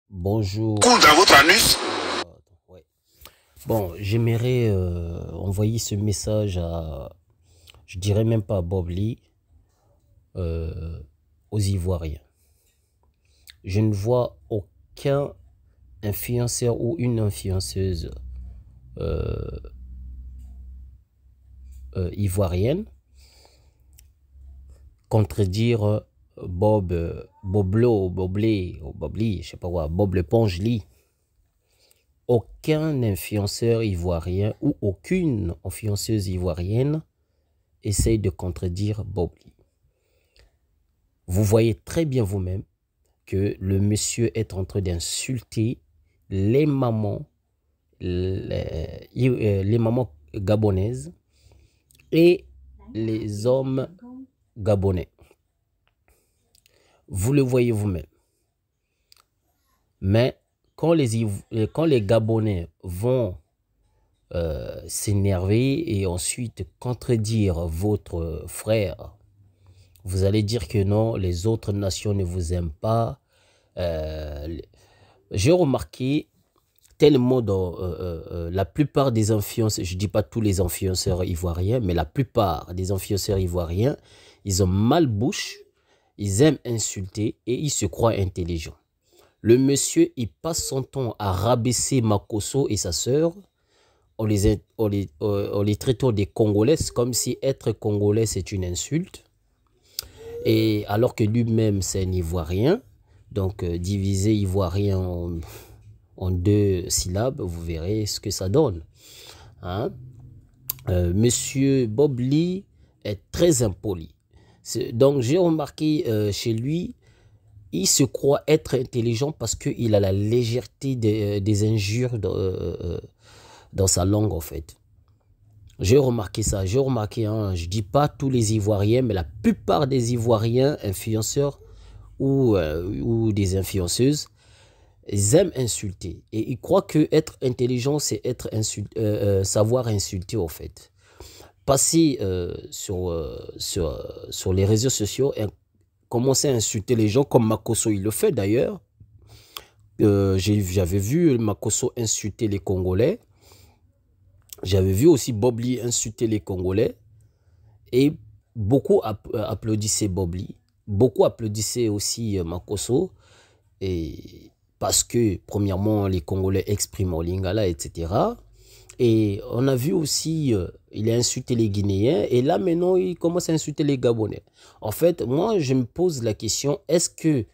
Bonjour. Coule dans votre anus. Ouais. Bon, j'aimerais envoyer ce message à, je dirais même pas à Bob Lee, aux Ivoiriens. Je ne vois aucun influenceur ou une influenceuse ivoirienne contredire Bobli, je sais pas quoi, Bob l'éponge Lee. Aucun influenceur ivoirien ou aucune influenceuse ivoirienne essaye de contredire Bob Lee. Vous voyez très bien vous-même que le monsieur est en train d'insulter les mamans, les mamans gabonaises et les hommes gabonais. Vous le voyez vous-même. Mais quand les Gabonais vont s'énerver et ensuite contredire votre frère, vous allez dire que non, les autres nations ne vous aiment pas. J'ai remarqué tellement dans la plupart des influenceurs, je ne dis pas tous les influenceurs ivoiriens, mais la plupart des influenceurs ivoiriens, ils ont mal bouche, ils aiment insulter et ils se croient intelligents. Le monsieur, il passe son temps à rabaisser Makosso et sa sœur en les traitant des Congolais comme si être Congolais c'est une insulte. Et alors que lui-même c'est un Ivoirien, donc diviser Ivoirien en deux syllabes, vous verrez ce que ça donne. Hein? Monsieur Bob Lee est très impoli. Donc j'ai remarqué chez lui, il se croit être intelligent parce qu'il a la légèreté des injures dans sa langue en fait. J'ai remarqué ça, je ne dis pas tous les Ivoiriens, mais la plupart des Ivoiriens influenceurs ou des influenceuses, ils aiment insulter. Et ils croient que être intelligent, c'est savoir insulter en fait. Passer sur les réseaux sociaux et commencer à insulter les gens comme Makosso il le fait d'ailleurs. J'avais vu Makosso insulter les Congolais. J'avais vu aussi Bob Lee insulter les Congolais. Et beaucoup applaudissaient Bob Lee. Beaucoup applaudissaient aussi Makosso. Et parce que, premièrement, les Congolais expriment en lingala, etc. Et on a vu aussi, il a insulté les Guinéens. Et là, maintenant, il commence à insulter les Gabonais. En fait, moi, je me pose la question, est-ce que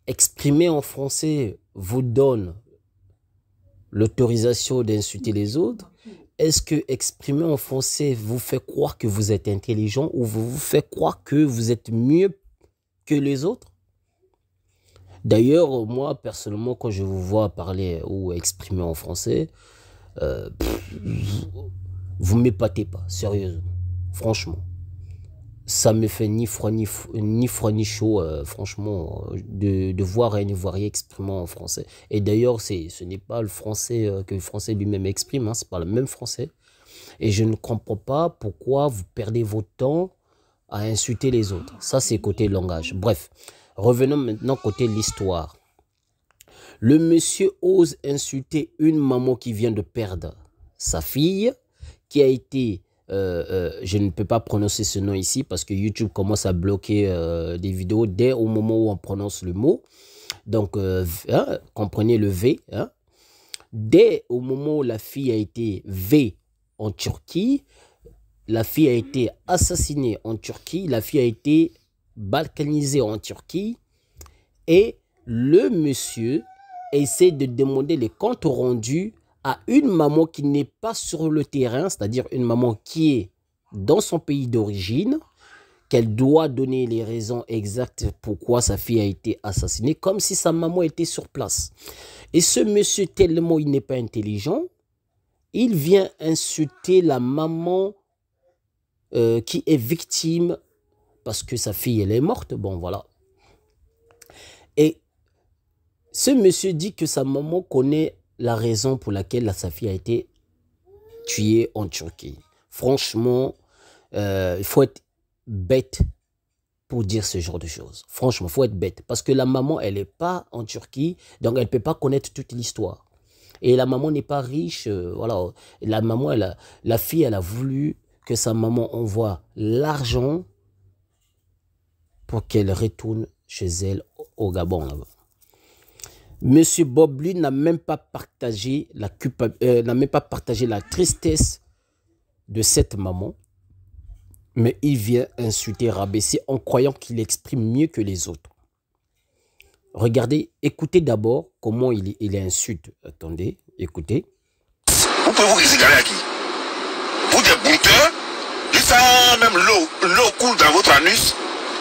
exprimer en français vous donne l'autorisation d'insulter les autres? Est-ce que exprimer en français vous fait croire que vous êtes intelligent ou vous fait croire que vous êtes mieux que les autres? D'ailleurs, moi, personnellement, quand je vous vois parler ou exprimer en français, vous ne m'épatez pas, sérieusement, franchement. Ça me fait ni froid ni chaud, franchement, de voir un Ivoirien exprimer en français. Et d'ailleurs, ce n'est pas le français que le français lui-même exprime, hein, c'est pas le même français. Et je ne comprends pas pourquoi vous perdez votre temps à insulter les autres. Ça, c'est côté langage. Bref, revenons maintenant côté l'histoire. Le monsieur ose insulter une maman qui vient de perdre sa fille, qui a été... je ne peux pas prononcer ce nom ici parce que YouTube commence à bloquer des vidéos dès au moment où on prononce le mot. Donc, comprenez le V. Hein. Dès au moment où la fille a été V en Turquie, la fille a été assassinée en Turquie, la fille a été balkanisée en Turquie et le monsieur essaie de demander les comptes rendus à une maman qui n'est pas sur le terrain, c'est-à-dire une maman qui est dans son pays d'origine, qu'elle doit donner les raisons exactes pourquoi sa fille a été assassinée, comme si sa maman était sur place. Et ce monsieur, tellement il n'est pas intelligent, il vient insulter la maman qui est victime parce que sa fille, elle est morte. Bon, voilà. Et ce monsieur dit que sa maman connaît la raison pour laquelle sa fille a été tuée en Turquie. Franchement, il faut être bête pour dire ce genre de choses. Franchement, il faut être bête. Parce que la maman, elle n'est pas en Turquie, donc elle ne peut pas connaître toute l'histoire. Et la maman n'est pas riche. Voilà. La maman, la fille, elle a voulu que sa maman envoie l'argent pour qu'elle retourne chez elle au Gabon. Monsieur Bob, lui, n'a même pas partagé la tristesse de cette maman, mais il vient insulter, rabaisser en croyant qu'il exprime mieux que les autres. Regardez, écoutez d'abord comment il insulte. Attendez, écoutez. Vous pouvez vous égaler à qui? Vous êtes bouteux, juste même l'eau coule dans votre anus.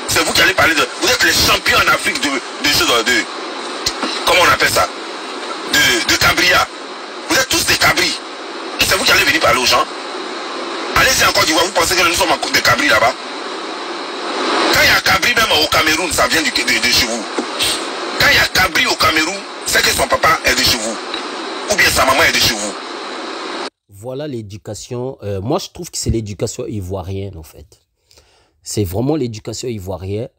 C'est vous qui allez parler de... Vous êtes les champions en Afrique comment on appelle ça? De cabria. Vous êtes tous des cabris. Et c'est vous qui allez venir parler aux gens. Allez-y en Côte d'Ivoire, vous pensez que nous sommes des cabris là-bas? Quand il y a cabri même au Cameroun, ça vient de chez vous. Quand il y a cabri au Cameroun, c'est que son papa est de chez vous. Ou bien sa maman est de chez vous. Voilà l'éducation. Moi, je trouve que c'est l'éducation ivoirienne, en fait. C'est vraiment l'éducation ivoirienne.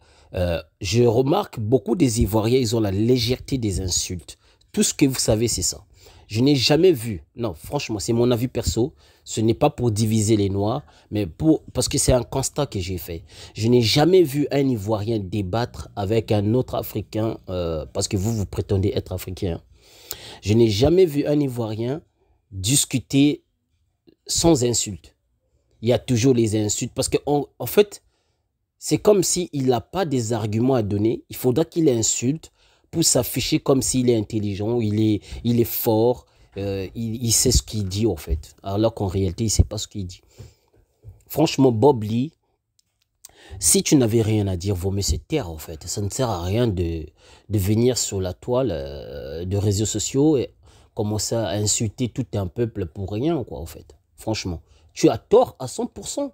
Je remarque beaucoup des Ivoiriens, ils ont la légèreté des insultes. Tout ce que vous savez, c'est ça. Je n'ai jamais vu, non, franchement, c'est mon avis perso. Ce n'est pas pour diviser les Noirs, mais parce que c'est un constat que j'ai fait. Je n'ai jamais vu un Ivoirien débattre avec un autre Africain, parce que vous prétendez être Africain. Je n'ai jamais vu un Ivoirien discuter sans insulte. Il y a toujours les insultes, parce qu'en fait, c'est comme s'il n'a pas des arguments à donner. Il faudra qu'il insulte pour s'afficher comme s'il est intelligent, il est fort, il sait ce qu'il dit en fait. Alors qu'en réalité, il ne sait pas ce qu'il dit. Franchement, Bob Lee, si tu n'avais rien à dire, vaut mieux se taire en fait. Ça ne sert à rien de venir sur la toile de réseaux sociaux et commencer à insulter tout un peuple pour rien quoi en fait. Franchement, tu as tort à 100%.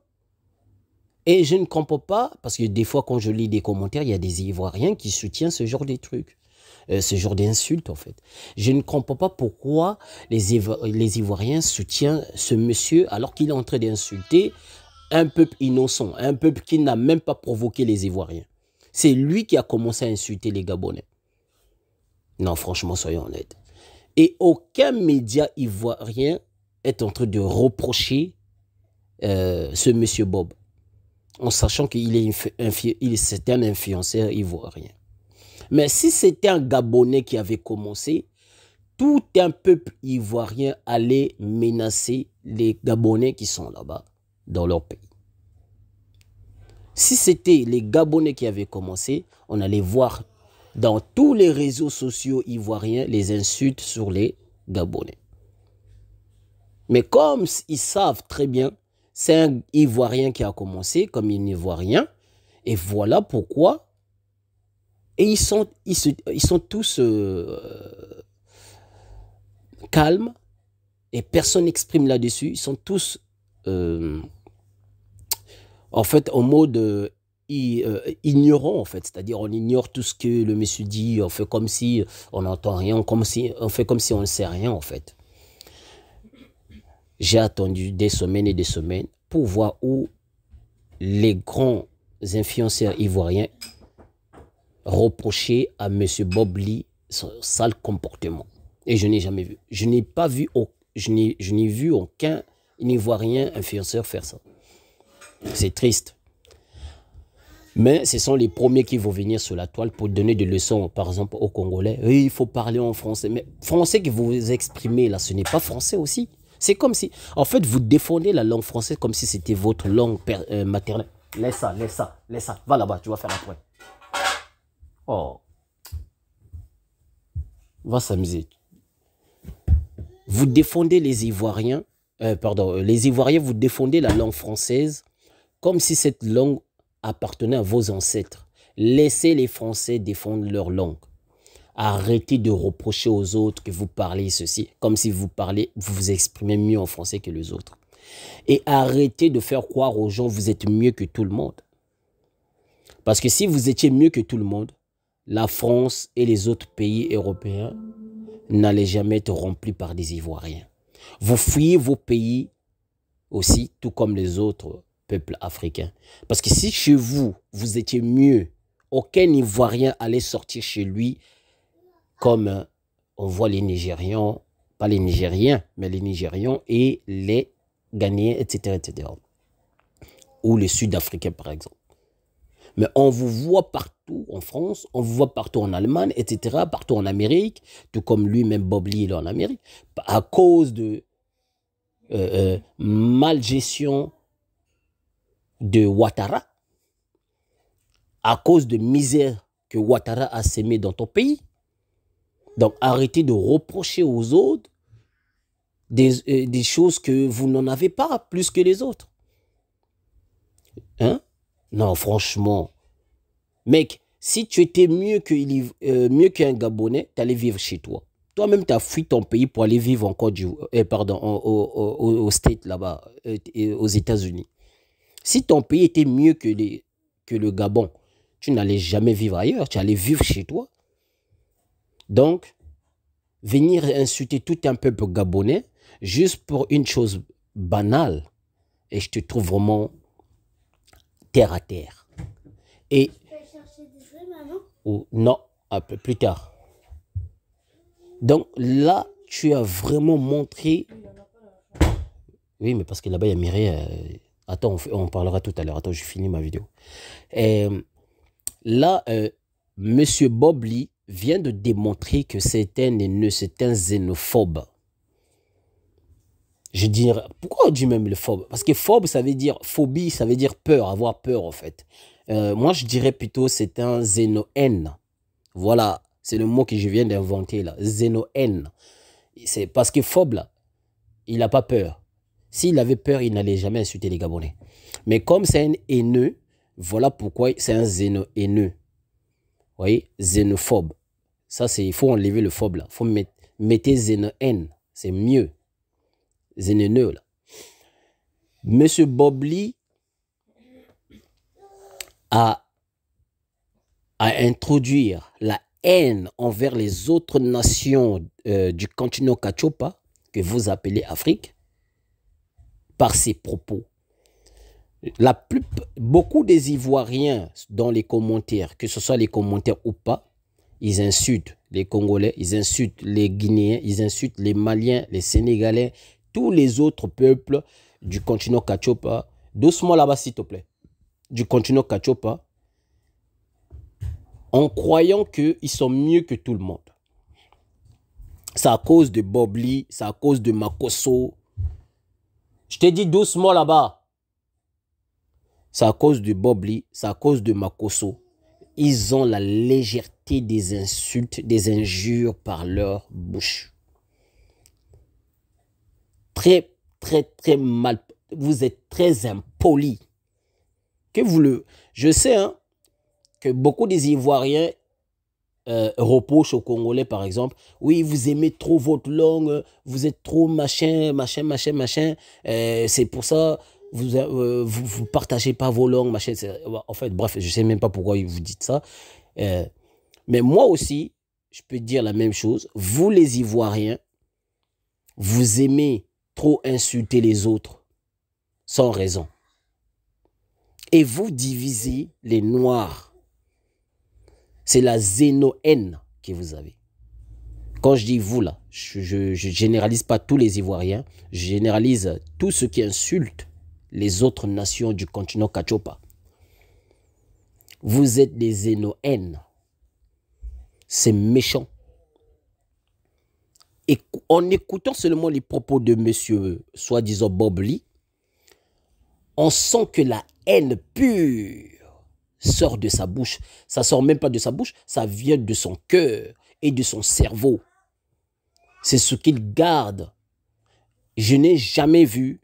Et je ne comprends pas, parce que des fois quand je lis des commentaires, il y a des Ivoiriens qui soutiennent ce genre de trucs. Ce genre d'insultes en fait. Je ne comprends pas pourquoi les Ivoiriens soutiennent ce monsieur alors qu'il est en train d'insulter un peuple innocent, un peuple qui n'a même pas provoqué les Ivoiriens. C'est lui qui a commencé à insulter les Gabonais. Non, franchement, soyons honnêtes. Et aucun média ivoirien est en train de reprocher ce monsieur Bob, en sachant qu'il c'est un influenceur ivoirien. Mais si c'était un Gabonais qui avait commencé, tout un peuple ivoirien allait menacer les Gabonais qui sont là-bas, dans leur pays. Si c'était les Gabonais qui avaient commencé, on allait voir dans tous les réseaux sociaux ivoiriens les insultes sur les Gabonais. Mais comme ils savent très bien, c'est un Ivoirien qui a commencé, comme un Ivoirien, et voilà pourquoi. Et ils sont tous calmes et personne n'exprime là-dessus. Ils sont tous en fait en mode ignorant en fait. C'est-à-dire on ignore tout ce que le monsieur dit, on fait comme si on n'entend rien, on fait comme si on ne sait rien en fait. J'ai attendu des semaines et des semaines pour voir où les grands influenceurs ivoiriens reprocher à M. Bob Lee son sale comportement. Et je n'ai jamais vu. Je n'ai pas vu, je n'ai vu aucun Ivoirien influenceur faire ça. C'est triste. Mais ce sont les premiers qui vont venir sur la toile pour donner des leçons, par exemple, aux Congolais. Oui, il faut parler en français. Mais français que vous vous exprimez là, ce n'est pas français aussi. C'est comme si, en fait, vous défendez la langue française comme si c'était votre langue maternelle. Laisse ça, laisse ça, laisse ça. Va là-bas, tu vas faire après. Oh. Va s'amuser. Vous défendez les Ivoiriens, les Ivoiriens, vous défendez la langue française comme si cette langue appartenait à vos ancêtres. Laissez les Français défendre leur langue. Arrêtez de reprocher aux autres que vous parlez ceci, comme si vous vous exprimez mieux en français que les autres. Et arrêtez de faire croire aux gens que vous êtes mieux que tout le monde. Parce que si vous étiez mieux que tout le monde, la France et les autres pays européens n'allaient jamais être remplis par des Ivoiriens. Vous fuyez vos pays aussi, tout comme les autres peuple africain. Parce que si chez vous, vous étiez mieux, aucun Ivoirien allait sortir chez lui comme on voit les Nigérians, pas les Nigériens, mais les Nigérians et les Ghanéens, etc., etc. Ou les Sud-Africains, par exemple. Mais on vous voit partout en France, on vous voit partout en Allemagne, etc., partout en Amérique, tout comme lui-même, Bob Lee, il est en Amérique, à cause de malgestion de Ouattara, à cause de misère que Ouattara a sémé dans ton pays. Donc, arrêtez de reprocher aux autres des choses que vous n'en avez pas plus que les autres. Hein? Non, franchement. Mec, si tu étais mieux qu'un Gabonais, tu allais vivre chez toi. Toi-même, tu as fui ton pays pour aller vivre en Côte d'Ivoire, au States là-bas, aux États-Unis. Si ton pays était mieux que le Gabon, tu n'allais jamais vivre ailleurs, tu allais vivre chez toi. Donc, venir insulter tout un peuple gabonais juste pour une chose banale, et je te trouve vraiment terre à terre. Et tu peux chercher des fruits, maman? Non, un peu plus tard. Donc là, tu as vraiment montré. Oui, mais parce que là-bas, il y a Mireille. Attends, on parlera tout à l'heure. Attends, je finis ma vidéo. Là, Monsieur Bob Lee vient de démontrer que c'est un haineux, c'est un xénophobe. Je dirais, pourquoi on dit même le phobe? Parce que phobe, ça veut dire, phobie, ça veut dire peur, avoir peur en fait. Moi, je dirais plutôt c'est un xéno-haine. Voilà, c'est le mot que je viens d'inventer là, xéno-haine. C'est parce que phobe là, il n'a pas peur. S'il avait peur, il n'allait jamais insulter les Gabonais. Mais comme c'est un haineux, voilà pourquoi c'est un xéno-haineux. Vous voyez, xénophobe. Ça, c'est, il faut enlever le phobe là. Il faut mettre xéno-haine. C'est mieux. Xénéneux là. Monsieur Bob Lee a introduire la haine envers les autres nations du continent Kachopa, que vous appelez Afrique, par ses propos. Beaucoup des Ivoiriens dans les commentaires, que ce soit les commentaires ou pas, ils insultent les Congolais, ils insultent les Guinéens, ils insultent les Maliens, les Sénégalais, tous les autres peuples du continent Kachopa. Doucement là-bas, s'il te plaît. Du continent Kachopa, en croyant qu'ils sont mieux que tout le monde. C'est à cause de Bob Lee, c'est à cause de Makosso. Je t'ai dit doucement là-bas. C'est à cause de Bob Lee, c'est à cause de Makosso. Ils ont la légèreté des insultes, des injures par leur bouche. Très, très, très mal. Vous êtes très impoli. Je sais hein, que beaucoup des Ivoiriens reprochent aux Congolais, par exemple. Oui, vous aimez trop votre langue, vous êtes trop machin. C'est pour ça, vous partagez pas vos langues, machin. En fait, bref, je sais même pas pourquoi vous dites ça. Mais moi aussi, je peux dire la même chose. Vous, les Ivoiriens, vous aimez trop insulter les autres sans raison. Et vous divisez les Noirs. C'est la xéno-haine que vous avez. Quand je dis vous là, je généralise pas tous les Ivoiriens, je généralise tous ceux qui insultent les autres nations du continent Kachopa. Vous êtes des xéno-haines. C'est méchant. Et en écoutant seulement les propos de monsieur, soi-disant Bob Lee, on sent que la haine pure sort de sa bouche. Ça sort même pas de sa bouche, ça vient de son cœur et de son cerveau. C'est ce qu'il garde. Je n'ai jamais vu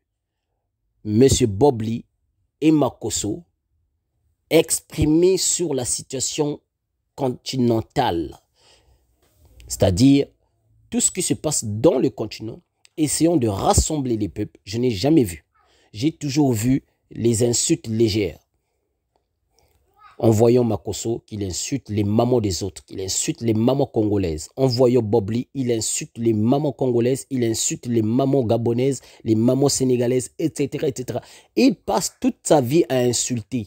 monsieur Bob Lee et Makosso exprimer sur la situation continentale. C'est-à-dire tout ce qui se passe dans le continent, essayons de rassembler les peuples. Je n'ai jamais vu. J'ai toujours vu les insultes légères. En voyant Makosso, qu'il insulte les mamans des autres, qu'il insulte les mamans congolaises. En voyant Bobli, il insulte les mamans congolaises, il insulte les mamans gabonaises, les mamans sénégalaises, etc., etc. Il passe toute sa vie à insulter.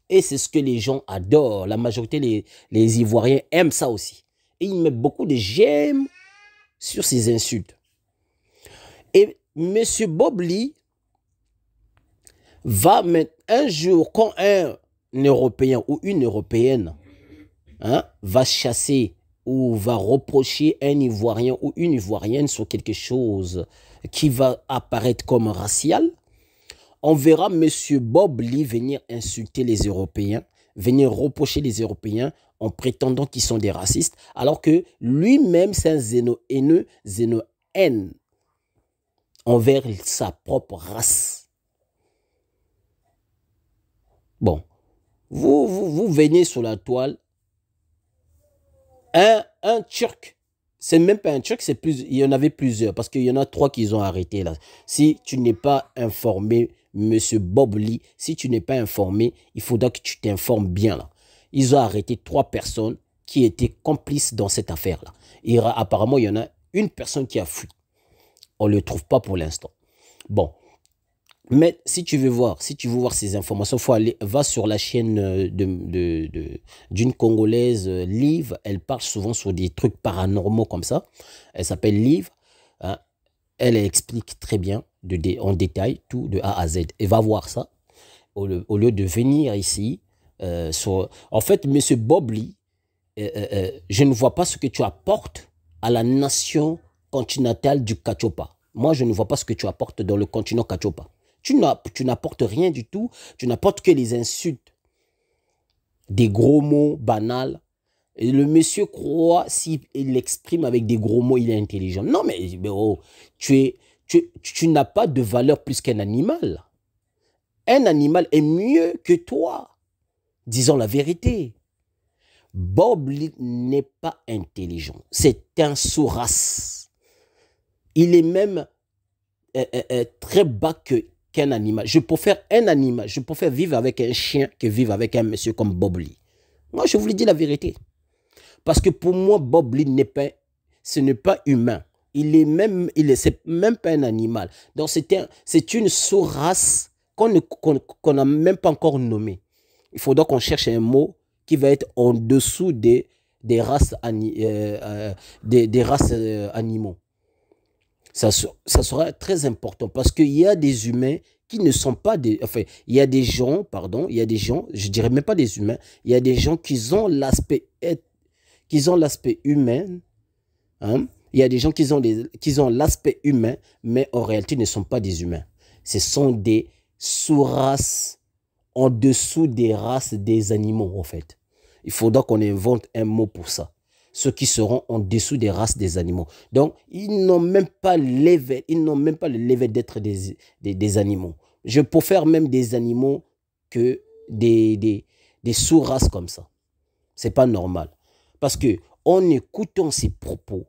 Et c'est ce que les gens adorent. La majorité, les Ivoiriens aiment ça aussi. Et ils mettent beaucoup de j'aime sur ces insultes. Et M. Bobli va mettre un jour, quand un Européen ou une Européenne va chasser ou va reprocher un Ivoirien ou une Ivoirienne sur quelque chose qui va apparaître comme racial, on verra M. Bobli venir insulter les Européens, venir reprocher les Européens en prétendant qu'ils sont des racistes, alors que lui-même c'est un xéno-haineux, xéno-haine envers sa propre race. Bon, vous venez sur la toile, un Turc, c'est même pas un Turc, c'est plus, il y en avait plusieurs, parce qu'il y en a 3 qu'ils ont arrêté là. Si tu n'es pas informé, Monsieur Bobli, si tu n'es pas informé, il faudra que tu t'informes bien là. Ils ont arrêté 3 personnes qui étaient complices dans cette affaire-là. Apparemment, il y en a une personne qui a fui. On ne le trouve pas pour l'instant. Bon. Mais si tu veux voir ces informations, va sur la chaîne d'une Congolaise, Liv. Elle parle souvent sur des trucs paranormaux comme ça. Elle s'appelle Liv. Hein. Elle explique très bien en détail tout de A à Z. Et va voir ça au lieu de venir ici. En fait, M. Bobli, je ne vois pas ce que tu apportes à la nation continentale du Kachopa. Moi, je ne vois pas ce que tu apportes dans le continent Kachopa. Tu n'apportes rien du tout. Tu n'apportes que les insultes, des gros mots banals. Et le monsieur croit, s'il exprime avec des gros mots, il est intelligent. Non, mais oh, tu n'as pas de valeur plus qu'un animal. Un animal est mieux que toi. Disons la vérité. Bob n'est pas intelligent. C'est un sous-race. Il est même très bas qu'un animal. Je préfère un animal. Je préfère vivre avec un chien que vivre avec un monsieur comme Bob Lee. Moi, je vous le dis la vérité. Parce que pour moi, Bob Lee ce n'est pas humain. C'est même pas un animal. Donc, c'est une sous-race qu'on n'a même pas encore nommée. Il faudra qu'on cherche un mot qui va être en dessous des races animaux. Ça sera très important parce qu'il y a des humains qui ne sont pas des... Enfin, il y a des gens, je dirais même pas des humains, il y a des gens qui ont l'aspect humain. Hein? Il y a des gens qui ont l'aspect humain, mais en réalité ne sont pas des humains. Ce sont des sous-races en dessous des races des animaux, en fait. Il faudra qu'on invente un mot pour ça. Ceux qui seront en dessous des races des animaux. Donc, ils n'ont même pas le level d'être des animaux. Je préfère même des animaux que des sous-races comme ça. C'est pas normal. Parce que en écoutant ces propos,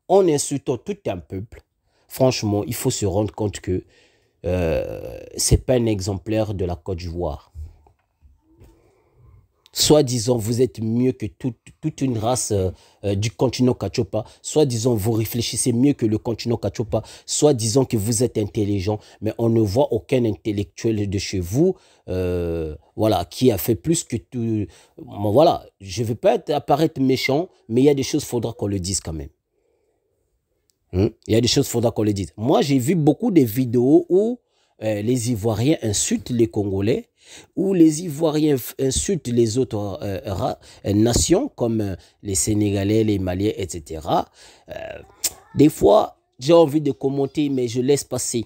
en insultant tout un peuple, franchement, il faut se rendre compte que c'est pas un exemplaire de la Côte d'Ivoire. Soit disant vous êtes mieux que toute une race du continent Kachopa, soit disant vous réfléchissez mieux que le continent Kachopa, soit disant que vous êtes intelligent, mais on ne voit aucun intellectuel de chez vous voilà, qui a fait plus que tout. Bon, voilà, je ne veux pas apparaître méchant, mais il y a des choses, il faudra qu'on le dise quand même. Il y a des choses, il faudra qu'on le dise. Moi, j'ai vu beaucoup de vidéos où les Ivoiriens insultent les Congolais, où les Ivoiriens insultent les autres nations, comme les Sénégalais, les Maliens, etc. Des fois, j'ai envie de commenter, mais je laisse passer.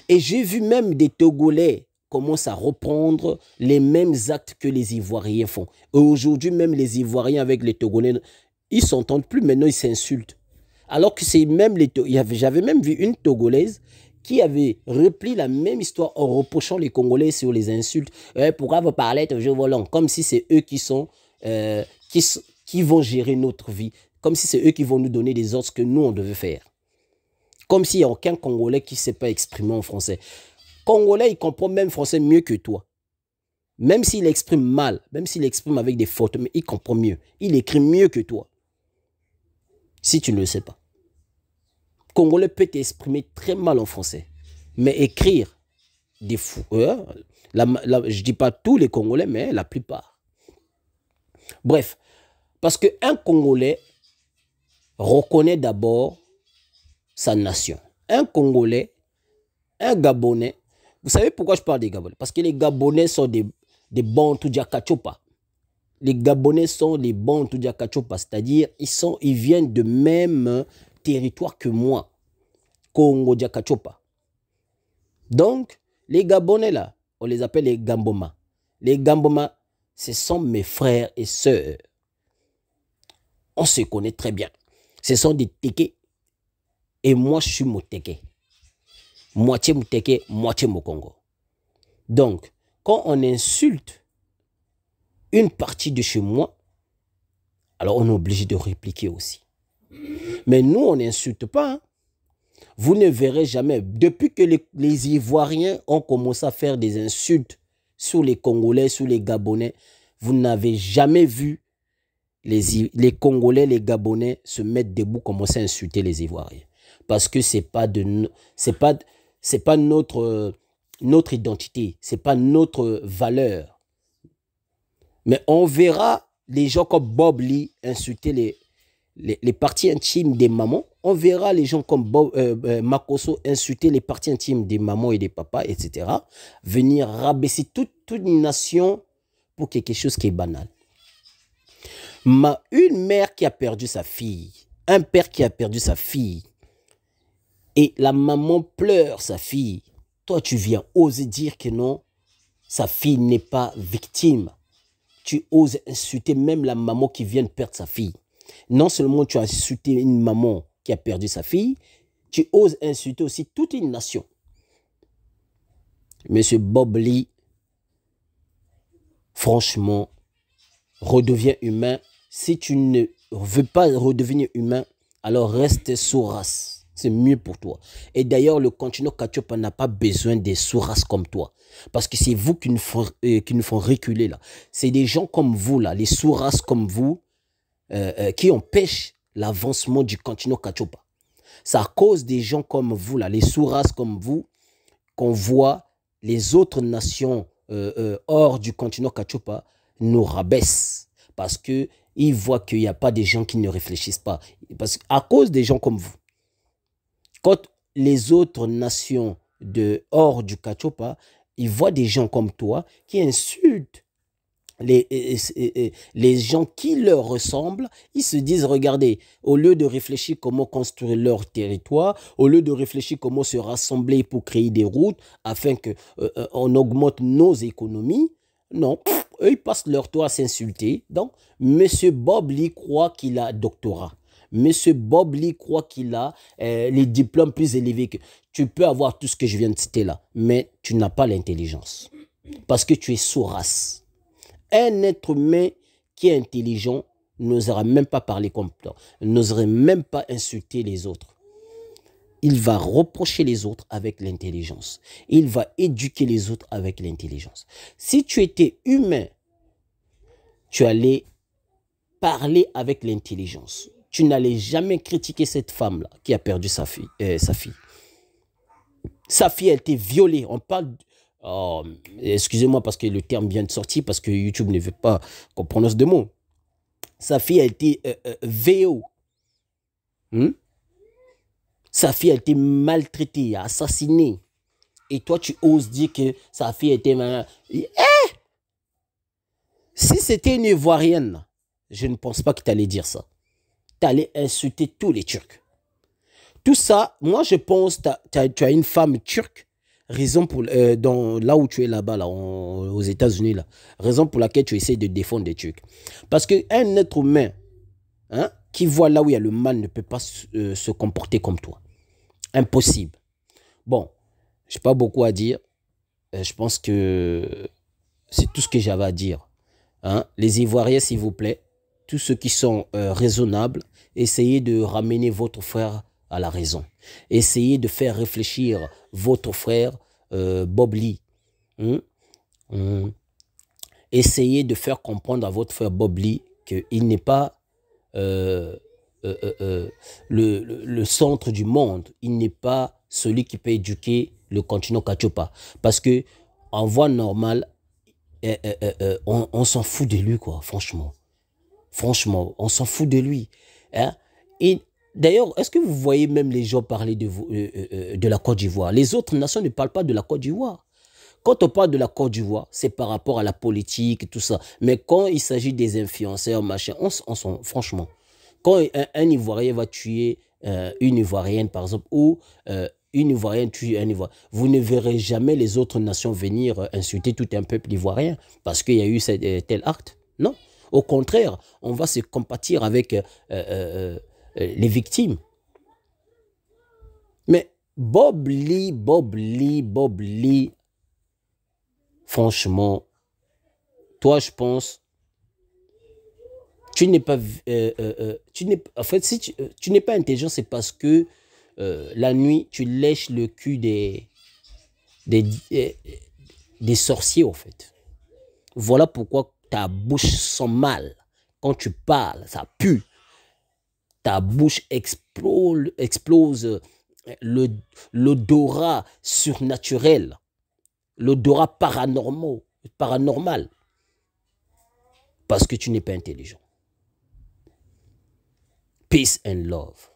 Et j'ai vu même des Togolais commencent à reprendre les mêmes actes que les Ivoiriens font. Et aujourd'hui, même les Ivoiriens avec les Togolais, ils ne s'entendent plus, maintenant ils s'insultent. Alors que c'est même j'avais même vu une Togolaise qui avait repris la même histoire en reprochant les Congolais sur les insultes. Pourquoi vous parlez toujours volant? Comme si c'est eux qui vont gérer notre vie. Comme si c'est eux qui vont nous donner des ordres que nous, on devait faire. Comme s'il n'y a aucun Congolais qui ne sait pas exprimer en français. Congolais, il comprend même français mieux que toi. Même s'il exprime mal, même s'il exprime avec des fautes, mais il comprend mieux. Il écrit mieux que toi. Si tu ne le sais pas. Congolais peut t'exprimer très mal en français. Mais écrire des fous. Je ne dis pas tous les Congolais, mais la plupart. Bref. Parce qu'un Congolais reconnaît d'abord sa nation. Un Congolais, un Gabonais. Vous savez pourquoi je parle des Gabonais? Parce que les Gabonais sont des Bantu Diakachopa. Les Gabonais sont les Bantu Diakachopa, c'est-à-dire ils viennent de même territoire que moi, Congo Diakachopa. Donc, les Gabonais là, on les appelle les Gamboma. Les Gamboma, ce sont mes frères et sœurs. On se connaît très bien. Ce sont des Téké. Et moi, je suis Moteke. Moitié Moteke, moitié Mokongo. Donc, quand on insulte une partie de chez moi, alors on est obligé de répliquer aussi. Mais nous, on n'insulte pas. Hein. Vous ne verrez jamais. Depuis que les Ivoiriens ont commencé à faire des insultes sur les Congolais, sur les Gabonais, vous n'avez jamais vu les Congolais, les Gabonais se mettre debout, commencer à insulter les Ivoiriens. Parce que c'est pas notre identité, c'est pas notre valeur. Mais on verra les gens comme Bob Lee insulter les parties intimes des mamans. On verra les gens comme Makosso insulter les parties intimes des mamans et des papas, etc. Venir rabaisser toute une nation pour quelque chose qui est banal. Une mère qui a perdu sa fille, un père qui a perdu sa fille, et la maman pleure sa fille. Toi, tu viens oser dire que non, sa fille n'est pas victime. Tu oses insulter même la maman qui vient de perdre sa fille. Non seulement tu as insulté une maman qui a perdu sa fille, tu oses insulter aussi toute une nation. Monsieur Bob Lee, franchement, redeviens humain. Si tu ne veux pas redevenir humain, alors reste sous-race. C'est mieux pour toi. Et d'ailleurs, le continent Kachopa n'a pas besoin des sous-races comme toi. Parce que c'est vous qui nous font reculer là. C'est des gens comme vous là, les sous-races comme vous, qui empêchent l'avancement du continent Kachopa. C'est à cause des gens comme vous là, les sous-races comme vous, qu'on voit les autres nations hors du continent Kachopa nous rabaissent. Parce qu'ils voient qu'il n'y a pas des gens qui ne réfléchissent pas. Parce qu'à cause des gens comme vous, quand les autres nations hors du Kachopa, ils voient des gens comme toi qui insultent les gens qui leur ressemblent. Ils se disent, regardez, au lieu de réfléchir comment construire leur territoire, au lieu de réfléchir comment se rassembler pour créer des routes afin qu'on augmente nos économies, non, eux, ils passent leur temps à s'insulter. Donc, M. Bob Lee croit qu'il a doctorat. M. Bob Lee croit qu'il a les diplômes plus élevés que... Tu peux avoir tout ce que je viens de citer là, mais tu n'as pas l'intelligence. Parce que tu es sous-race. Un être humain qui est intelligent n'osera même pas parler comme toi, n'oserait même pas insulter les autres. Il va reprocher les autres avec l'intelligence. Il va éduquer les autres avec l'intelligence. Si tu étais humain, tu allais parler avec l'intelligence. Tu n'allais jamais critiquer cette femme-là qui a perdu sa fille. Sa fille a été violée. On parle... Oh, excusez-moi parce que le terme vient de sortir, parce que YouTube ne veut pas qu'on prononce de mots. Sa fille a été VO. Sa fille a été maltraitée, assassinée. Et toi, tu oses dire que sa fille a été... Si c'était une Ivoirienne, je ne pense pas que tu allais dire ça. Tu allais insulter tous les Turcs. Tout ça, moi je pense que tu as une femme turque, raison pour, là où tu es là-bas, là, aux États-Unis, là, raison pour laquelle tu essaies de défendre les Turcs. Parce qu'un être humain qui voit là où il y a le mal ne peut pas se comporter comme toi. Impossible. Bon, je n'ai pas beaucoup à dire. Je pense que c'est tout ce que j'avais à dire. Les Ivoiriens, s'il vous plaît, tous ceux qui sont raisonnables, essayez de ramener votre frère à la raison. Essayez de faire réfléchir votre frère Bob Lee. essayez de faire comprendre à votre frère Bob Lee qu'il n'est pas le centre du monde. Il n'est pas celui qui peut éduquer le continent Kachopa. Parce que en voie normale, on s'en fout de lui, quoi, franchement. Franchement, on s'en fout de lui. Hein? Et d'ailleurs, est-ce que vous voyez même les gens parler de la Côte d'Ivoire? Les autres nations ne parlent pas de la Côte d'Ivoire. Quand on parle de la Côte d'Ivoire, c'est par rapport à la politique et tout ça. Mais quand il s'agit des influenceurs, machin, franchement, quand un Ivoirien va tuer une Ivoirienne, par exemple, ou une Ivoirienne tue un Ivoirien, vous ne verrez jamais les autres nations venir insulter tout un peuple ivoirien parce qu'il y a eu tel acte. Non. Au contraire, on va se compatir avec les victimes. Mais Bob Lee, franchement, toi, je pense, tu n'es pas, en fait, si tu n'es pas intelligent, c'est parce que la nuit, tu lèches le cul des sorciers, en fait. Voilà pourquoi ta bouche sent mal. Quand tu parles, ça pue. Ta bouche explose l'odorat surnaturel, l'odorat paranormal, parce que tu n'es pas intelligent. Peace and love.